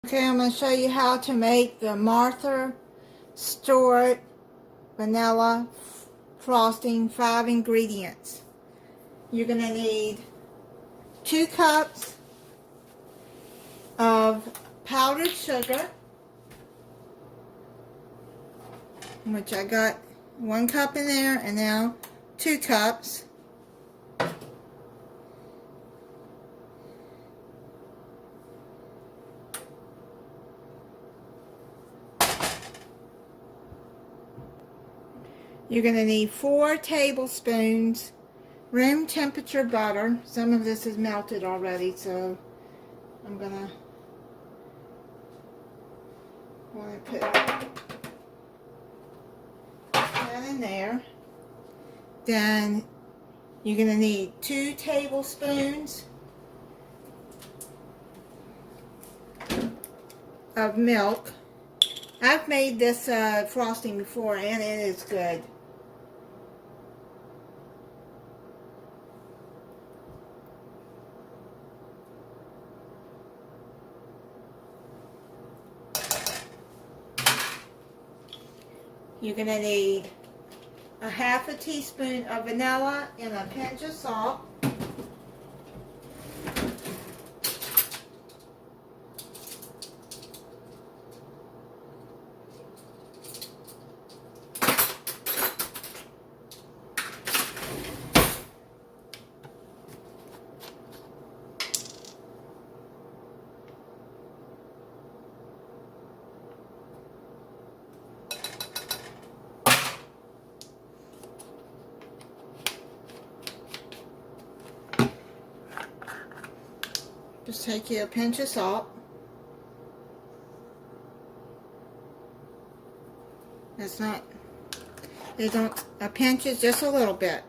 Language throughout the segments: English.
Okay, I'm going to show you how to make the Martha Stewart vanilla frosting 5 ingredients. You're going to need 2 cups of powdered sugar, which I got 1 cup in there, and now 2 cups. You're going to need 4 tablespoons room temperature butter. Some of this is melted already, so I'm going to put that in there. Then you're going to need 2 tablespoons of milk. I've made this frosting before and it is good. You're going to need a half a teaspoon of vanilla and a pinch of salt. Just take you a pinch of salt. That's not, a pinch is just a little bit.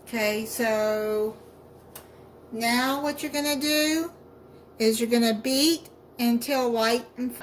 Okay, so now what you're going to do is you're going to beat until light and